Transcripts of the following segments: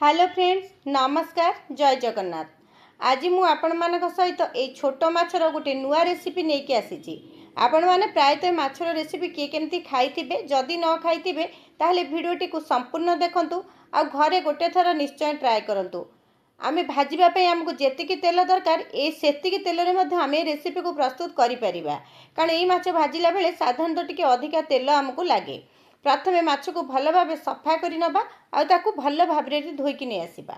Hello friends, नमस्कार। जय जगन्नाथ। आज मु आपण मान सहित ए छोट माछर गोटे नुआ रेसिपी नहीं कि आसी। आपण मैंने प्रायतः माछर रेसिपी किए केमती खाइथिबे, जदि न खाइथिबे ताहले भिडियोटी को संपूर्ण देखंतु आ घरे गोटे थर निश्चय ट्राए करंतु। आमे भाजिबा पई हमको जेतिकी तेल दरकार ए सेतिकी तेल रे मध्ये आमे रेसिपी को प्रस्तुत करि परिबा, कारण ए माछ भाजिला बेले साधारणतः टिके अधिका तेल हमको लागे। प्रथमे माछ को भल भाव सफा कर नबा आकु भल भाव धोईकी नहीं आसवा।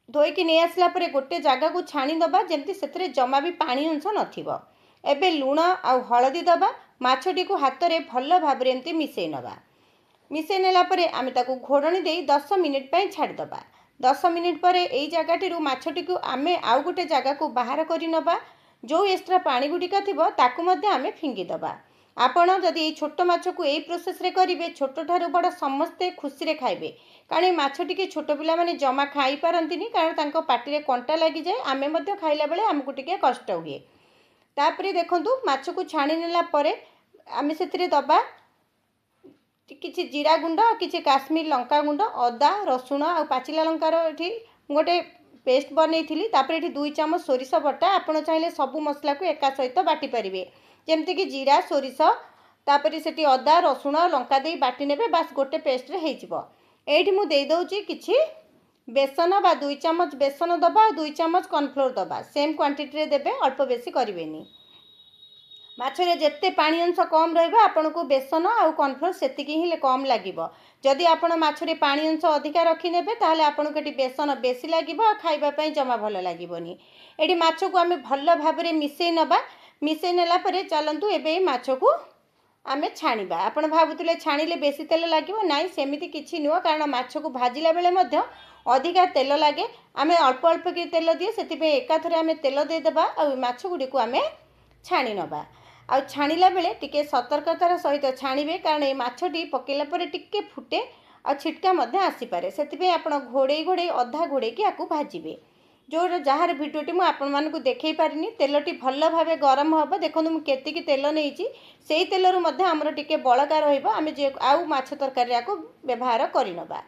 धोईकी नहीं आसला परे गोटे जगह को छाणी दबा जमती से जमा भी पानी अंश नथिबो। एबे लुण आ हलदी दबा, माछटी को हाथ में भल भाव एमती मिसई नबा। मिसई नेला परे आमे ताकू घोड़णी दे 10 मिनिट पई छाड़ी दबा। 10 मिनिट परे एई जगहटी माछटी को आमे आउ गोटे जगह को बाहर करि नबा। जो एक्स्ट्रा पानी गुड़िका थिबो ताकू मध्ये आमे फिंगी दबा। आपण जदि ये छोट माछ को यही प्रोसेस रे करेंगे, छोट ठार बड़ समस्ते खुशी रे खाइबे, कारण ये माछ टिके छोट पिला माने जमा खाई पारंतिनी, कारण तांको पाटी रे कंटा लागि जाए। आमे मध्ये खाइला बेले हमकु टिके कष्ट हुए। तापरे देखंतु माछ को छाणी नेला परे आमे सेतिरे दबा किछि जीरा गुंड, किछि काश्मीर लंका गुंड, अदा रसुण आ पाचिला लंकार एठी गोटे पेस्ट बनैथिली। तापरे एठी 2 चामच सोरिष बटा, आपण चाहिले सब मसला को एका सहित बाटी परिबे, जेमती कि जीरा सोरिष तापरे सेठी अदा रसुण लंका दे बाटी नेबे। बास गोटे पेस्ट रे हेइ जिवो। एठी मु देई दउची किछि बेसन बा 2 चामच बेसन दबा, 2 चामच कॉर्नफ्लोर दबा। सेम क्वांटिटी रे देबे, अल्प बेसी करिवेनी। माछरे जेते पानी अंश कम रहइबा आपन को बेसन आ कॉर्नफ्लोर सेतिकी ही कम लागिबो। जदि आपन माछरे पानी अंश अधिका रखि नेबे ताहले आपन को बेसन बेसी लागिबो आ खाइबा पई जमा भल लागिबोनी। एठी माछ को आमे भल भाबरे मिसई नबा। मिसई नेला परे चलंतु एबे माछ को आमे छाणीबा। आपण भाबुतले छाणीले बेसी तेल लागिबो नाइ, सेमिति किछि नुह, कारण माछ को भाजिला बेले मध्ये अधिका तेल लागे। आमे अल्प अल्प कि तेल दिए, सेति पे एकाथरे आमे तेल दे देबा आ माछ गुडी को आमे छाणी नबा। आ छाणीला बेले टिके सतर्कतार सहित छाणीबे, कारण ए माछटी पकेला परे टिके फुटे आ छिटका मध्ये आसी पारे। सेति पे आपण घोड़े घोड़े अधा घोड़े कि आकु भाजिबे। जो जार भिडियोटी मुझे आपण मानकु देखै पारिनी, तेलटी भल भाव गरम हम। देखो मुझे केतिकी तेल नहीं, से तेलर आमर टिके बड़का रहिबो। आमे जे आउ माछ तरकारी याको व्यवहार करिनबा।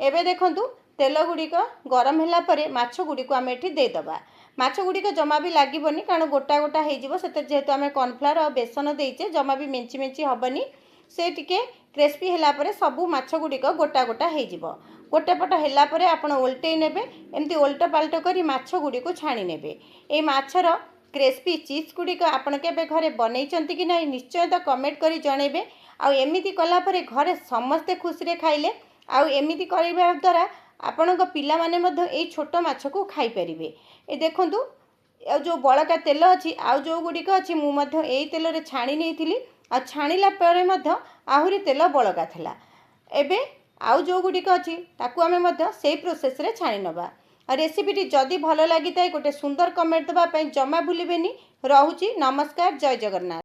एबे देखंतु तेल गुड़िक गरम होला परे माछ गुड़िक आमे एठी दे दबा। माछ गुड़िक जमा भी लागिबोनी, कारण गोटा गोटा हे जिवो। सेते जेहेतु आमे कॉर्नफ्लोर और बेसन देइचे, जमा भी मेंची मेंची हबनी। से टिके क्रिस्पी होला परे सबु माछ गुड़िक गोटा गोटा हे जिवो। गोटे पट होला परे आपण ओल्टै नेबे। एमती ओल्ट पाल्ट करी माछ गुड़ी को छाणी नेबे। ए माछर क्रिस्पी चीज गुड़िक आपण केबे घरे बनैचंती कि नाही निश्चय तो कमेंट करी जणेबे। आ एमिति कला परे घरे समस्ते खुशी रे खाइले। आ एमिति करबा द्वारा आपणक पिला माने मध्ये ए छोट माछ को खाई परिबे। ए देखंतु जो बळका तेल अछि आ जो गुड़िक अछि मु मध्ये एई तेल रे छाणी नेइथिली। आ छाणीला परे मध्ये आहुरी तेल बळका थला। एबे आउ जो गुड़िक अच्छी ताकू आमे मध्ये सेई प्रोसेस रे छाणी नबा। रेसिपीटी जदि भल लगी गोटे सुंदर कमेंट दबा पई जमा भूलिबेनी। रहुची नमस्कार। जय जगन्नाथ।